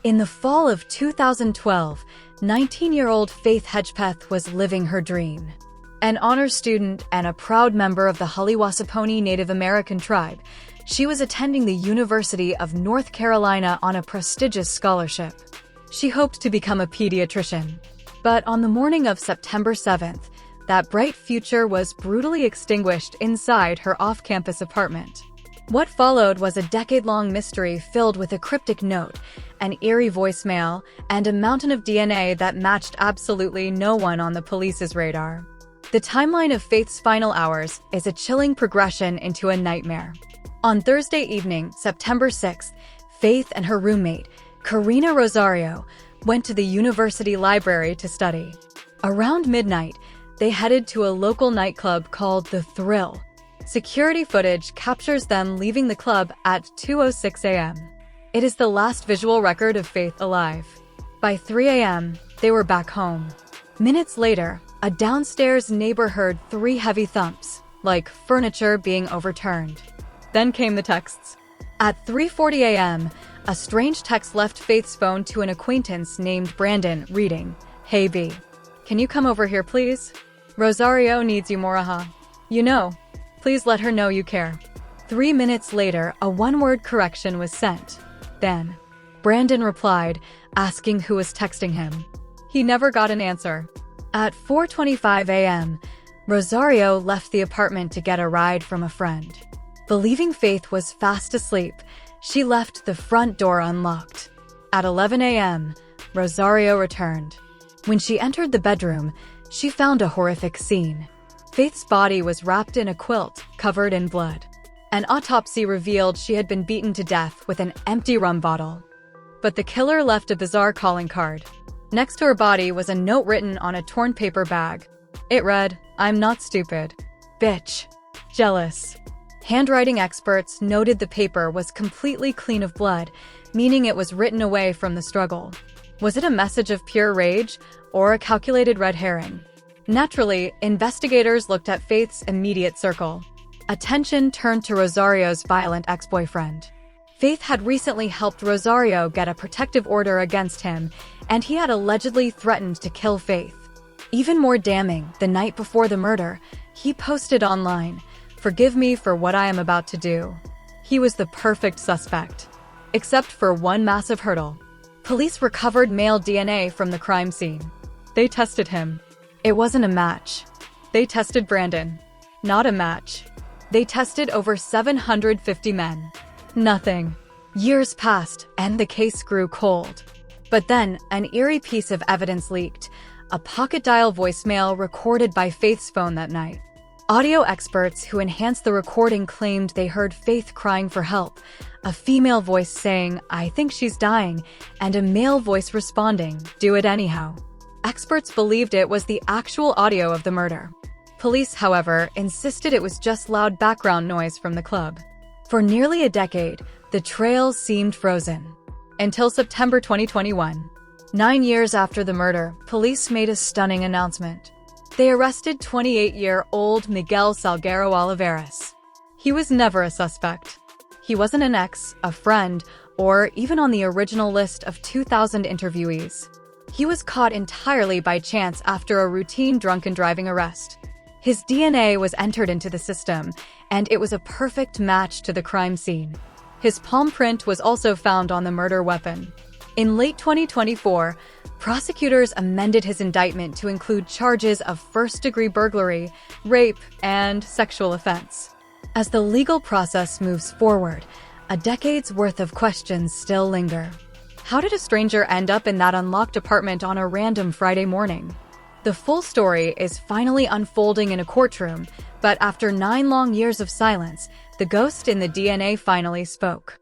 In the fall of 2012, 19-year-old Faith Hedgepeth was living her dream. An honors student and a proud member of the Hollywossaponi Native American tribe, she was attending the University of North Carolina on a prestigious scholarship. She hoped to become a pediatrician. But on the morning of September 7th, that bright future was brutally extinguished inside her off-campus apartment. What followed was a decade-long mystery filled with a cryptic note, an eerie voicemail, and a mountain of DNA that matched absolutely no one on the police's radar. The timeline of Faith's final hours is a chilling progression into a nightmare. On Thursday evening, September 6th, Faith and her roommate, Karina Rosario, went to the university library to study. Around midnight, they headed to a local nightclub called The Thrill. Security footage captures them leaving the club at 2:06 a.m. It is the last visual record of Faith alive. By 3 a.m., they were back home. Minutes later, a downstairs neighbor heard 3 heavy thumps, like furniture being overturned. Then came the texts. At 3:40 a.m., a strange text left Faith's phone to an acquaintance named Brandon, reading, "Hey B, can you come over here please? Rosario needs you more, You know, please let her know you care." 3 minutes later, a one-word correction was sent. Then, Brandon replied, asking who was texting him. He never got an answer. At 4:25 a.m., Rosario left the apartment to get a ride from a friend. Believing Faith was fast asleep, she left the front door unlocked. At 11 a.m., Rosario returned. When she entered the bedroom, she found a horrific scene. Faith's body was wrapped in a quilt, covered in blood. An autopsy revealed she had been beaten to death with an empty rum bottle. But the killer left a bizarre calling card. Next to her body was a note written on a torn paper bag. It read, "I'm not stupid. Bitch. Jealous." Handwriting experts noted the paper was completely clean of blood, meaning it was written away from the struggle. Was it a message of pure rage or a calculated red herring? Naturally, investigators looked at Faith's immediate circle. Attention turned to Rosario's violent ex-boyfriend. Faith had recently helped Rosario get a protective order against him, and he had allegedly threatened to kill Faith. Even more damning, the night before the murder, he posted online, "Forgive me for what I am about to do." He was the perfect suspect. Except for one massive hurdle. Police recovered male DNA from the crime scene. They tested him. It wasn't a match. They tested Brandon. Not a match. They tested over 750 men. Nothing. Years passed, and the case grew cold. But then, an eerie piece of evidence leaked, a pocket dial voicemail recorded by Faith's phone that night. Audio experts who enhanced the recording claimed they heard Faith crying for help, a female voice saying, "I think she's dying," and a male voice responding, "Do it anyhow." Experts believed it was the actual audio of the murder. Police, however, insisted it was just loud background noise from the club. For nearly a decade, the trail seemed frozen. Until September 2021. 9 years after the murder, police made a stunning announcement. They arrested 28-year-old Miguel Salguero Olivares. He was never a suspect. He wasn't an ex, a friend, or even on the original list of 2,000 interviewees. He was caught entirely by chance after a routine drunken driving arrest. His DNA was entered into the system, and it was a perfect match to the crime scene. His palm print was also found on the murder weapon. In late 2024, prosecutors amended his indictment to include charges of first-degree burglary, rape, and sexual offense. As the legal process moves forward, a decade's worth of questions still linger. How did a stranger end up in that unlocked apartment on a random Friday morning? The full story is finally unfolding in a courtroom, but after 9 long years of silence, the ghost in the DNA finally spoke.